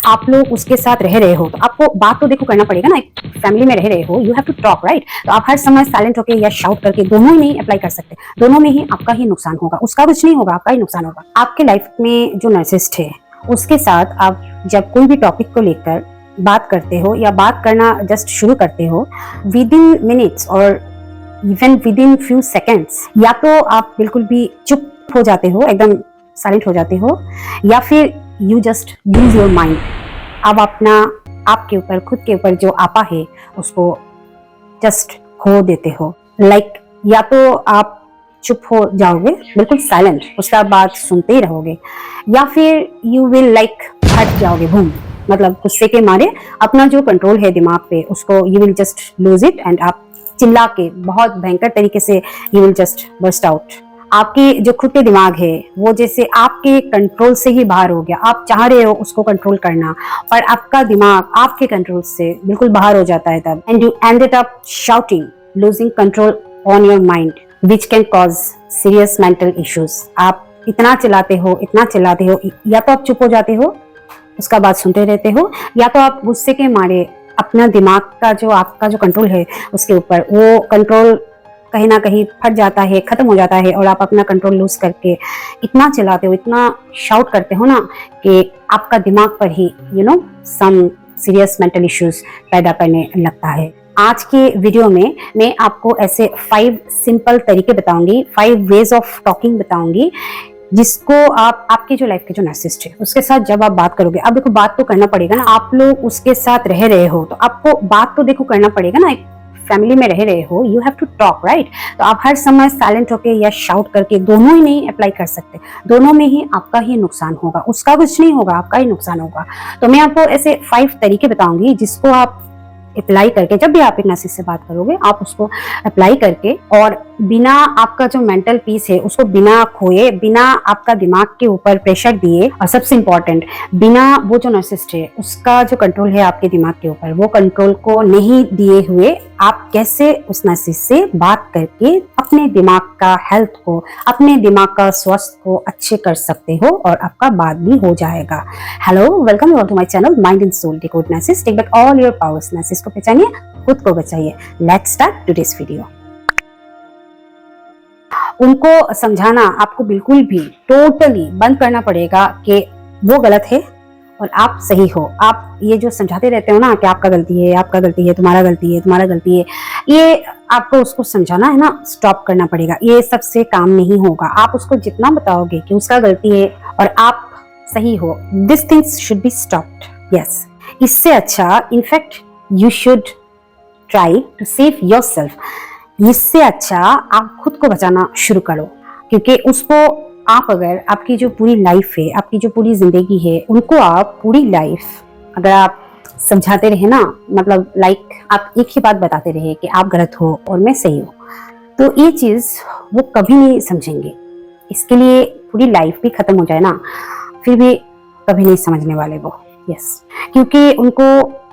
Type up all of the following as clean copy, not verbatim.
आप लोग उसके साथ रह रहे हो तो आपको बात तो देखो करना पड़ेगा ना, एक फैमिली में रह रहे हो, you have to talk right. तो आप हर समय साइलेंट होके या शाउट करके दोनों ही नहीं अप्लाई कर सकते, दोनों में ही आपका ही नुकसान होगा, उसका कुछ नहीं होगा, आपका ही नुकसान होगा। आपके लाइफ में जो नार्सिसिस्ट है उसके साथ आप जब कोई भी टॉपिक को लेकर बात करते हो या बात करना जस्ट शुरू करते हो, विद इन मिनट्स और even with in few seconds या तो आप बिल्कुल भी चुप हो जाते हो, एकदम साइलेंट हो जाते हो, या फिर you just lose your mind. अब अपना आपके ऊपर, खुद के ऊपर जो आपा है उसको जस्ट खो देते हो। लाइक या तो आप चुप हो जाओगे बिल्कुल साइलेंट, उसका बात सुनते ही रहोगे, या फिर यू विल लाइक हट जाओगे, बूम, मतलब गुस्से के मारे अपना जो कंट्रोल है दिमाग पे उसको you will just lose it and आप चिल्ला के बहुत भयंकर तरीके से you will just burst out. आपकी जो खुद के दिमाग है वो जैसे आपके कंट्रोल से ही बाहर हो गया, आप चाह रहे हो उसको कंट्रोल करना पर आपका दिमाग आपके कंट्रोल से बिल्कुल बाहर हो जाता है तब, and you ended up shouting, losing control on your mind which can cause serious mental issues. आप इतना चिल्लाते हो, या तो आप चुप हो जाते हो, उसका बात सुनते रहते हो, या तो आप गुस्से के मारे अपना दिमाग का जो आपका जो कंट्रोल है उसके ऊपर, वो कंट्रोल कहीं ना कहीं फट जाता है, खत्म हो जाता है और आप अपना कंट्रोल लूज करके इतना चिल्लाते हो, इतना शाउट करते हो ना कि आपका दिमाग पर ही सम सीरियस मेंटल इश्यूज पैदा करने लगता है। आज के वीडियो में मैं आपको ऐसे 5 सिंपल तरीके बताऊंगी, 5 वेज ऑफ टॉकिंग बताऊंगी जिसको आप आपकी जो लाइफ के जो नार्सिसिस्ट है उसके साथ जब आप बात करोगे, अब देखो बात तो करना पड़ेगा ना, आप लोग उसके साथ रह रहे हो तो आपको बात तो देखो करना पड़ेगा ना, एक फैमिली में रह रहे हो, you have to talk right. तो आप हर समय साइलेंट होके या शाउट करके दोनों ही नहीं अप्लाई कर सकते, दोनों में ही आपका ही नुकसान होगा, उसका कुछ नहीं होगा, आपका ही नुकसान होगा। तो मैं आपको ऐसे 5 तरीके बताऊंगी जिसको आप अप्लाई करके, जब भी आप एक नार्सिसिस्ट से बात करोगे आप उसको अप्लाई करके और बिना आपका जो मेंटल पीस है उसको बिना खोए, बिना आपका दिमाग के ऊपर प्रेशर दिए, और सबसे इम्पोर्टेंट बिना वो जो नार्सिसिस्ट है उसका जो कंट्रोल है आपके दिमाग के ऊपर, वो कंट्रोल को नहीं दिए हुए आप कैसे उस नार्सिसिस्ट से बात करके अपने दिमाग का हेल्थ को, अपने दिमाग का स्वास्थ्य को अच्छे कर सकते हो और आपका बात भी हो जाएगा। Hello, welcome you all to my channel mind and soul decode narcissist, take back all your powers. Narcissist को पहचानिए, खुद को बचाइए। Let's start today's video. उनको समझाना आपको बिल्कुल भी टोटली बंद करना पड़ेगा कि वो गलत है और आप सही हो। आप ये जो समझाते रहते हो ना कि आपका गलती है, आपका गलती है, तुम्हारा गलती है, तुम्हारा गलती है, ये आपको उसको समझाना है ना, स्टॉप करना पड़ेगा। ये सबसे काम नहीं होगा। आप उसको जितना बताओगे कि उसका गलती है और आप सही हो, this things should be stopped. Yes, इससे अच्छा in fact you should try to save yourself. इससे अच्छा आप खुद को बचाना शुरू करो, क्योंकि उसको आप अगर आपकी जो पूरी लाइफ है, आपकी जो पूरी जिंदगी है, उनको आप पूरी लाइफ अगर आप समझाते रहे ना, मतलब लाइक आप एक ही बात बताते रहे कि आप गलत हो और मैं सही हूँ, तो ये चीज़ वो कभी नहीं समझेंगे। इसके लिए पूरी लाइफ भी खत्म हो जाए ना, फिर भी कभी नहीं समझने वाले वो। यस, क्योंकि उनको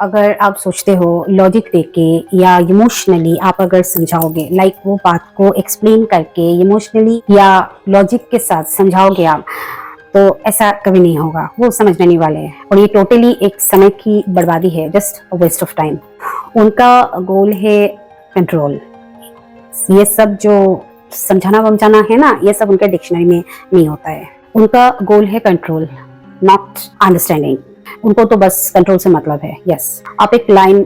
अगर आप सोचते हो लॉजिक देके या इमोशनली आप अगर समझाओगे, लाइक वो बात को एक्सप्लेन करके इमोशनली या लॉजिक के साथ समझाओगे आप, तो ऐसा कभी नहीं होगा, वो समझने नहीं वाले हैं और ये टोटली एक समय की बर्बादी है, just a waste of time. उनका गोल है कंट्रोल। ये सब जो समझाना वमझाना है ना, ये सब उनके डिक्शनरी में नहीं होता है। उनका गोल है कंट्रोल, नॉट अंडरस्टैंडिंग। उनको तो बस कंट्रोल से मतलब है। यस, आप एक लाइन,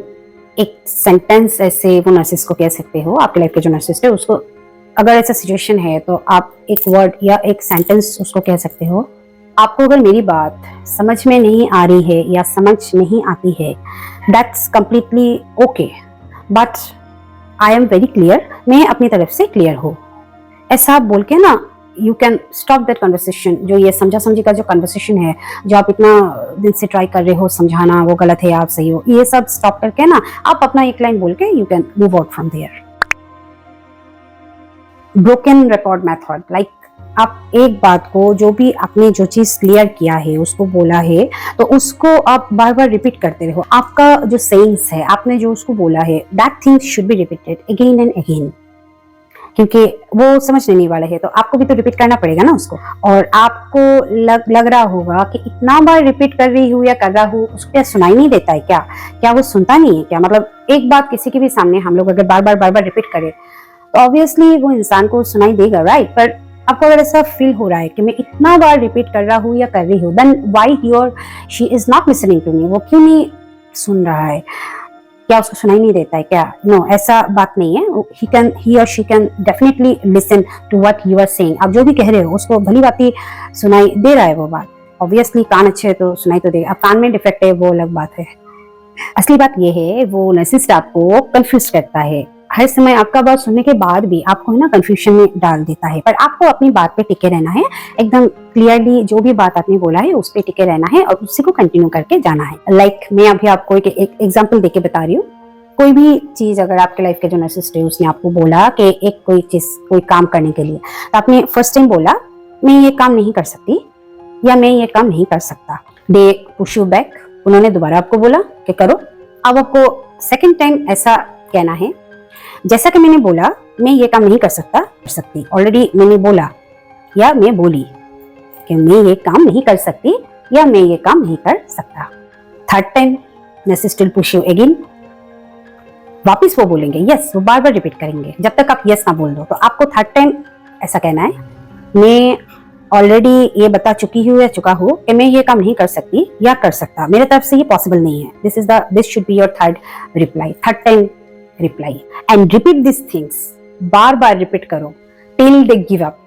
एक सेंटेंस ऐसे वो नार्सिसिस्ट को कह सकते हो, आपके लाइफ के जो नार्सिसिस्ट है उसको, अगर ऐसा सिचुएशन है तो आप एक वर्ड या एक सेंटेंस उसको कह सकते हो। आपको अगर मेरी बात समझ में नहीं आ रही है या समझ नहीं आती है, that's completely okay, but I am very clear, मैं अपनी तरफ से क्लियर हूँ। ऐसा बोल के ना you can stop that conversation. जो ये समझा समझी का जो कन्वर्सेशन है, जो आप इतना दिन से ट्राई कर रहे हो समझाना, वो गलत है, आप सही हो, ये सब स्टॉप करके ना आप अपना एक लाइन बोल के you can move out from there. Broken record method, like आप एक बात को, जो भी आपने जो चीज क्लियर किया है, उसको बोला है, तो उसको आप बार बार रिपीट करते रहो। आपका जो सेइंग्स है, आपने जो उसको बोला है, that things should be repeated again and again. क्योंकि वो समझने नहीं वाले हैं, तो आपको भी तो रिपीट करना पड़ेगा ना उसको। और आपको लग रहा होगा कि इतना बार रिपीट कर रही हूँ या कर रहा हूँ, उसको क्या सुनाई नहीं देता है क्या? क्या वो सुनता नहीं है क्या? मतलब एक बात किसी के भी सामने हम लोग अगर बार बार रिपीट करें तो ऑब्वियसली वो इंसान को सुनाई देगा, राइट? पर आपको अगर ऐसा फील हो रहा है कि मैं इतना बार रिपीट कर रहा हूँ या कर रही हूँ, देन व्हाई ही और she is not listening to me? वो क्यों नहीं सुन रहा है? क्या उसको सुनाई नहीं देता है क्या? नो, ऐसा बात नहीं है। he or she can definitely listen to what you are saying। आप जो भी कह रहे हो उसको भली बाती सुनाई दे रहा है वो बात। ऑब्वियसली कान अच्छे है तो सुनाई तो देगा। अब कान में डिफेक्ट है वो अलग बात है। असली बात ये है, वो नार्सिसिस्ट आपको कंफ्यूज करता है। हर समय आपका बात सुनने के बाद भी आपको है ना कंफ्यूजन में डाल देता है। पर आपको अपनी बात पे टिके रहना है, एकदम क्लियरली जो भी बात आपने बोला है उस पे टिके रहना है और उसी को कंटिन्यू करके जाना है। लाइक मैं अभी आपको एक एग्जांपल देके बता रही हूँ। कोई भी चीज अगर आपके लाइफ के जो नार्सिसिस्ट है उसने आपको बोला कि एक कोई चीज कोई काम करने के लिए, तो आपने फर्स्ट टाइम बोला मैं ये काम नहीं कर सकती या मैं ये काम नहीं कर सकता। They push you back. उन्होंने दोबारा आपको बोला कि करो। अब आपको सेकेंड टाइम ऐसा कहना है, जैसा कि मैंने बोला मैं ये काम नहीं कर सकती। ऑलरेडी मैंने बोला या मैं बोली कि मैं ये काम नहीं कर सकती या मैं ये काम नहीं कर सकता। Third time narcissist will push you again. वापिस वो बोलेंगे यस, वो बार बार रिपीट करेंगे जब तक आप यस ना बोल दो। तो आपको थर्ड टाइम ऐसा कहना है, मैं ऑलरेडी ये बता चुकी हूँ या चुका हूँ कि मैं ये काम नहीं कर सकती या कर सकता, मेरे तरफ से ये पॉसिबल नहीं है। This should be your third reply. Third time reply and repeat this things. Bar bar repeat करो टिल दे गिव अप।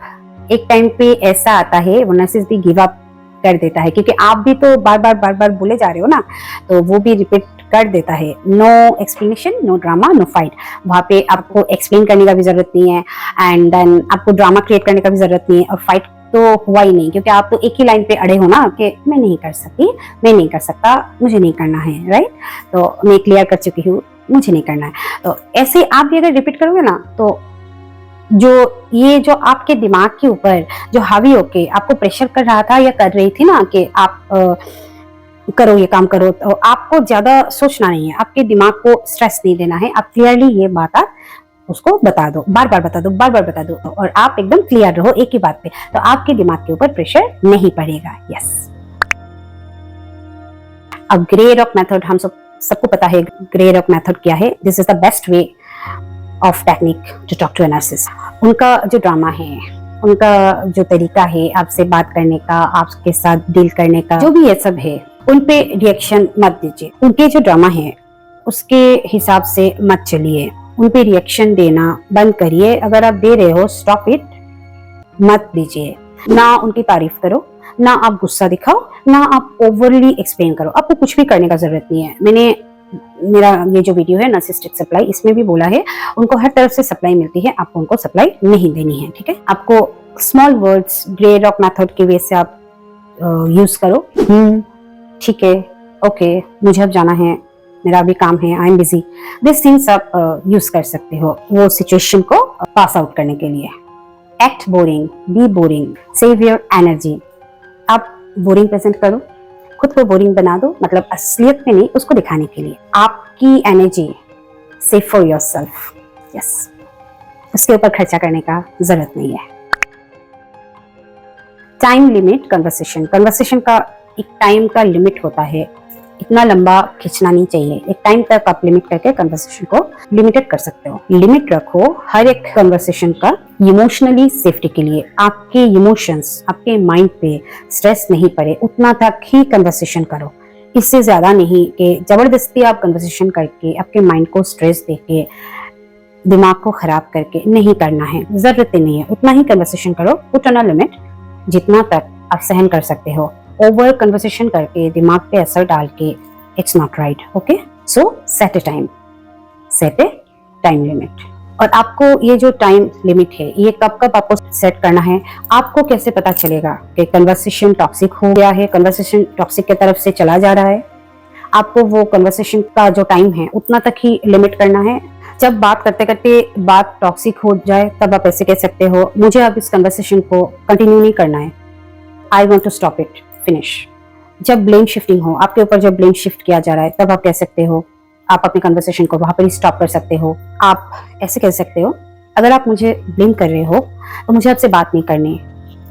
एक टाइम पे ऐसा आता है वो नार्सिसिस्ट भी गिव अप कर देता है, क्योंकि आप भी तो बार बार बोले जा रहे हो ना, तो वो भी रिपीट कर देता है। No explanation, no drama, no fight. वहां पे आपको एक्सप्लेन करने का भी जरूरत नहीं है एंड देन आपको ड्रामा क्रिएट करने का भी जरूरत नहीं है और फाइट तो हुआ ही नहीं, क्योंकि आप तो एक ही लाइन पे अड़े हो ना कि मैं नहीं कर सकती, मैं नहीं कर सकता, मुझे नहीं करना है, राइट? तो मैं क्लियर कर चुकी हूँ, मुझे नहीं करना है। तो ऐसे आप भी अगर रिपीट करोगे ना, तो जो आपके दिमाग के ऊपर जो हावी होके आपको प्रेशर कर रहा था या कर रही थी ना कि आप करो ये काम करो, तो आपको ज्यादा सोचना नहीं है, आपके दिमाग को स्ट्रेस नहीं देना है। आप क्लियरली ये बात आप उसको बता दो, बार बार बता दो और आप एकदम क्लियर रहो एक ही बात पे, तो आपके दिमाग के ऊपर प्रेशर नहीं पड़ेगा। यस। अब ग्रे रॉक मेथड हम सबको पता है ग्रे रॉक मेथड क्या है। This is the best way of technique to talk to an narcissist. उनका जो ड्रामा है, उनका जो तरीका है आपसे बात करने का, आपके साथ डील करने का, जो भी ये सब है, उन पे रिएक्शन मत दीजिए। उनके जो ड्रामा है उसके हिसाब से मत चलिए, उन पे रिएक्शन देना बंद करिए। अगर आप दे रहे हो स्टॉप इट, मत दीजिए। ना उनकी तारीफ करो, ना आप गुस्सा दिखाओ, ना आप ओवरली एक्सप्लेन करो। आपको कुछ भी करने का जरूरत नहीं है। मेरा ये जो वीडियो है नार्सिसिस्टिक सप्लाई, इसमें भी बोला है उनको हर तरफ से सप्लाई मिलती है, आपको उनको सप्लाई नहीं देनी है, ठीक है? आपको small words grey rock method के वे से आप यूज करो। ठीक है, ओके, मुझे अब जाना है, मेरा अभी काम है, I am busy. This things आप यूज कर सकते हो वो सिचुएशन को पास आउट करने के लिए। Act boring, be boring, save your energy. आप बोरिंग प्रेजेंट करो, खुद को बोरिंग बना दो, मतलब असलियत में नहीं, उसको दिखाने के लिए। आपकी energy save for yourself. Yes, उसके ऊपर खर्चा करने का जरूरत नहीं है। टाइम लिमिट कन्वर्सेशन का एक टाइम का लिमिट होता है, इतना लंबा खींचना नहीं चाहिए। एक टाइम तक आप लिमिट करके कन्वर्सेशन को लिमिटेड कर सकते हो। लिमिट रखो हर एक कन्वर्सेशन का इमोशनली सेफ्टी के लिए। आपके इमोशंस, आपके माइंड पे स्ट्रेस नहीं पड़े, उतना तक ही कन्वर्सेशन करो। इससे ज्यादा नहीं कि जबरदस्ती आप कन्वर्सेशन करके आपके माइंड को स्ट्रेस देके दिमाग को खराब करके नहीं करना है, जरूरत ही नहीं है। उतना ही कन्वर्सेशन करो, पुट ऑन अ लिमिट, जितना तक आप सहन कर सकते हो। ओवर कन्वर्सेशन करके दिमाग पे असर डाल के it's not right. Okay, so set A time limit. और आपको ये जो टाइम लिमिट है ये कब आपको सेट करना है, आपको कैसे पता चलेगा कि कन्वर्सेशन टॉक्सिक हो गया है, कन्वर्सेशन टॉक्सिक की तरफ से चला जा रहा है? आपको वो कन्वर्सेशन का जो टाइम है उतना तक ही लिमिट करना है। जब बात करते करते बात टॉक्सिक हो जाए तब आप ऐसे कह सकते हो, मुझे अब इस कन्वर्सेशन को कंटिन्यू नहीं करना है, I want to stop it, finish. जब ब्लेम शिफ्टिंग हो, आपके ऊपर जब ब्लेम शिफ्ट किया जा रहा है, तब आप कह सकते हो, आप अपनी कन्वर्सेशन को वहां पर ही स्टॉप कर सकते हो। आप ऐसे कह सकते हो, अगर आप मुझे ब्लेम कर रहे हो तो मुझे आपसे बात नहीं करनी।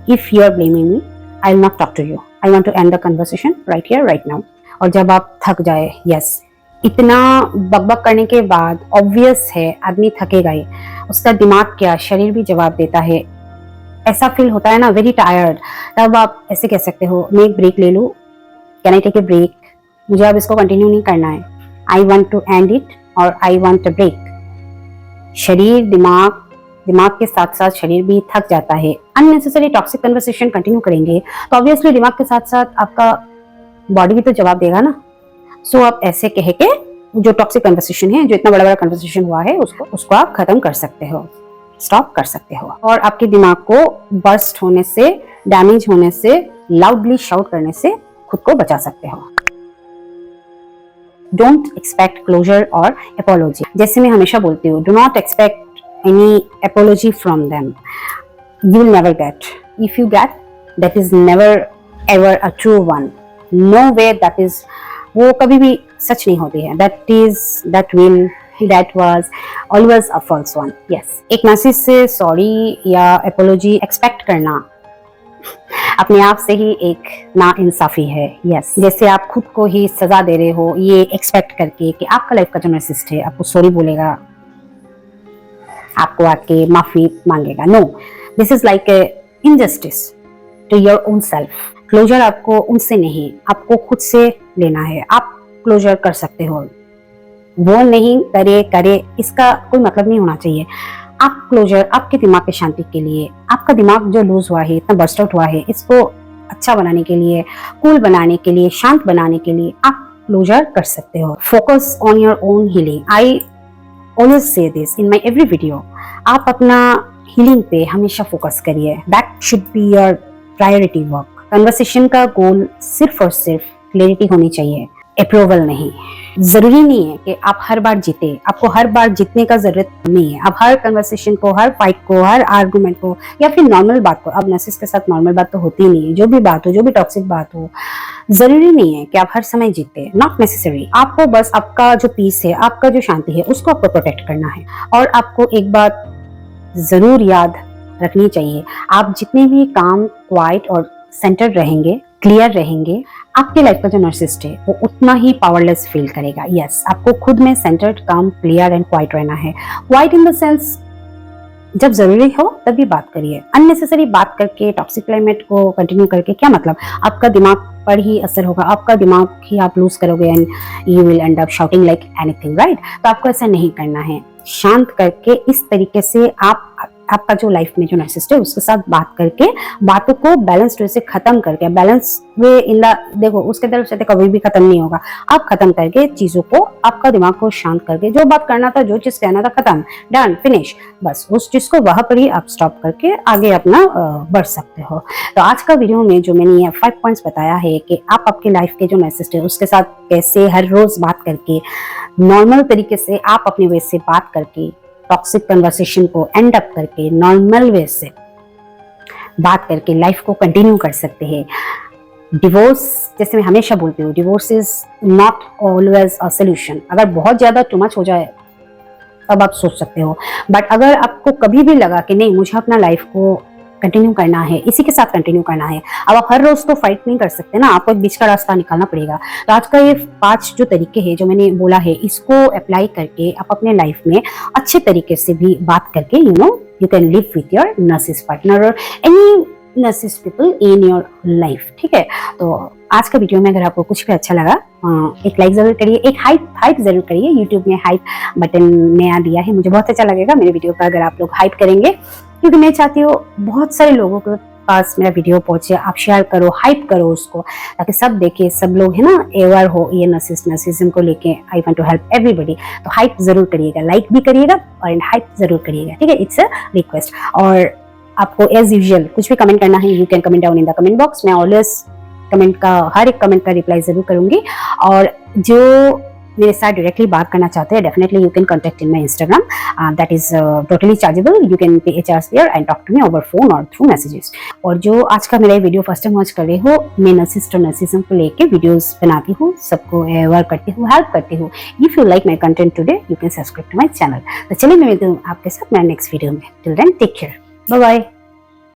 If you are blaming me, I will not talk to you. I want to end the conversation right here right now. और जब आप थक जाए, यस, इतना बकबक करने के बाद ऑब्वियस है आदमी थकेगा ही, उसका दिमाग क्या शरीर भी जवाब देता है। ऐसा फील होता है ना, वेरी टायर्ड, तब आप ऐसे कह सकते हो मैं एक ब्रेक ले लूँ, can I take a break, मुझे अब इसको कंटिन्यू नहीं करना है, I want to end it और आई वांट अ ब्रेक। शरीर दिमाग के साथ साथ शरीर भी थक जाता है। अननेसेसरी टॉक्सिक कन्वर्सेशन कंटिन्यू करेंगे तो ऑब्वियसली दिमाग के साथ साथ आपका बॉडी भी तो जवाब देगा ना। सो आप ऐसे कह के जो टॉक्सिक कन्वर्सेशन है, जो इतना बड़ा कन्वर्सेशन हुआ है, उसको आप खत्म कर सकते हो, स्टॉप कर सकते हो। और आपके दिमाग को बर्स्ट होने से, डैमेज होने से, लाउडली शाउट करने से खुद को बचा सकते हो। डोंट एक्सपेक्ट क्लोजर और एपोलॉजी। जैसे मैं हमेशा बोलती हूँ, do not expect any apology from them, you will never get. If you get, that is never ever a true one. No way that is, वो कभी भी सच नहीं होती है। that was always a false one. Yes, एक narcissist से sorry या apiology expect करना अपने आप से ही एक ना इंसाफी है। यस, जैसे आप खुद को ही सजा दे रहे हो ये एक्सपेक्ट करके कि आपका लाइफ का जो नार्सिसिस्ट है आपको सॉरी बोलेगा, आपको आके माफी मांगेगा। No, this is like a injustice to your own self. Closure आपको उनसे नहीं, आपको खुद से लेना है। आप क्लोजर कर सकते हो, वो नहीं करे इसका कोई मतलब नहीं होना चाहिए। आप क्लोजर आपके दिमाग की शांति के लिए, आपका दिमाग जो लूज हुआ है, इतना बर्स्ट आउट हुआ है, इसको अच्छा बनाने के लिए, कूल बनाने के लिए, शांत बनाने के लिए आप क्लोजर कर सकते हो। Focus on your own healing. I always say this in my every video. आप अपना हीलिंग पे हमेशा फोकस करिए। That should be your priority work. Conversation का गोल सिर्फ और सिर्फ क्लैरिटी होनी चाहिए, अप्रूवल नहीं। जरूरी नहीं है कि आप हर बार जीते, आपको हर बार जीतने का जरूरत नहीं है। आप हर कन्वर्सेशन को, हर फाइट को, हर आर्गुमेंट को या फिर नॉर्मल बात को, अब नार्सिसिस्ट के साथ नॉर्मल बात तो होती नहीं है, जो भी बात हो, जो भी टॉक्सिक बात हो, जरूरी नहीं है कि आप हर समय जीते। Not necessary. आपको बस आपका जो पीस है, आपका जो शांति है, उसको आपको प्रोटेक्ट करना है। और आपको एक बात जरूर याद रखनी चाहिए, आप जितने भी काम क्वाइट और सेंटर रहेंगे, क्लियर रहेंगे, आपके लाइफ का जो नार्सिसिस्ट है वो उतना ही पावरलेस फील करेगा। यस, आपको खुद में सेंटर्ड, काम, क्लियर एंड क्वाइट रहना है। क्वाइट इन द सेंस, जब जरूरी हो तभी बात करिए। अननेसेसरी बात करके टॉक्सिक क्लाइमेट को कंटिन्यू करके क्या मतलब? आपका दिमाग पर ही असर होगा, आपका दिमाग ही आप लूज करोगे and you will and up shouting like anything, right? तो आपको ऐसा नहीं करना है। शांत करके इस तरीके से आपका जो लाइफ में जो नार्सिसिस्ट है उसके साथ बात करके, बातों को बैलेंस्ड वे से खत्म करके, बैलेंस वे इन द, देखो उसके तरफ से कभी भी खत्म नहीं होगा। आप खत्म करके चीजों को, आपका दिमाग को शांत करके, जो बात करना था, जो चीज कहना था, खत्म, डन, फिनिश। बस उस चीज को वहां पर ही आप स्टॉप करके आगे अपना बढ़ सकते हो। तो आज का वीडियो में जो मैंने ये 5 पॉइंट्स बताया है कि आप आपके लाइफ के जो नार्सिसिस्ट है उसके साथ कैसे हर रोज बात करके, नॉर्मल तरीके से आप अपने वे से बात करके, टॉक्सिक कन्वर्सेशन को एंड अप करके, नॉर्मल वे से बात करके लाइफ को कंटिन्यू कर सकते हैं। डिवोर्स, जैसे मैं हमेशा बोलती हूँ, divorce is not always a solution. अगर बहुत ज्यादा टू मच हो जाए तब आप सोच सकते हो, बट अगर आपको कभी भी लगा कि नहीं मुझे अपना लाइफ को कंटिन्यू करना है, इसी के साथ कंटिन्यू करना है, अब आप हर रोज तो फाइट नहीं कर सकते ना, आपको एक बीच का रास्ता निकालना पड़ेगा। तो आज का ये 5 जो तरीके हैं जो मैंने बोला है, इसको अप्लाई करके आप अपने लाइफ में अच्छे तरीके से भी बात करके you can live with your narcissist partner और any narcissist people in your life. ठीक है, तो आज का वीडियो में अगर आपको कुछ भी अच्छा लगा, एक लाइक जरूर करिए, एक हाइप जरूर करिए। यूट्यूब में हाइप बटन नया दिया है, मुझे बहुत अच्छा लगेगा मेरे वीडियो पर अगर आप लोग हाइप करेंगे, क्योंकि मैं चाहती हूँ बहुत सारे लोगों के पास मेरा वीडियो पहुंचे। आप शेयर करो, हाइप करो उसको, ताकि सब देखे, सब लोग है ना अवेयर हो ये नार्सिसिज्म को लेके। I want to help everybody. तो हाइप जरूर करिएगा, लाइक भी करिएगा और हाइप जरूर करिएगा। ठीक है, इट्स अ रिक्वेस्ट। और आपको एज यूजुअल कुछ भी कमेंट करना है, you can comment down in the comment box. मैं ऑलवेज कमेंट का, हर एक कमेंट का रिप्लाई जरूर करूंगी। और जो मेरे साथ डायरेक्टली बात करना चाहते हैं, definitely you can contact in my Instagram, that is totally chargeable, you can pay a charge there and talk to me over phone और थ्रू मैसेजेस। और जो आज का मेरा वीडियो फर्स्ट टाइम वॉच कर रहे हो, मैं नर्सिस्ट और नर्सिज्म को लेके वीडियोस बनाती हूँ, सबको अवेयर करती हूँ, हेल्प करती हूँ। If you like my content today you can subscribe to my channel. तो चलिए मैं मिलती हूँ आपके साथ मेरे नेक्स्ट वीडियो में। Till then take care, bye bye.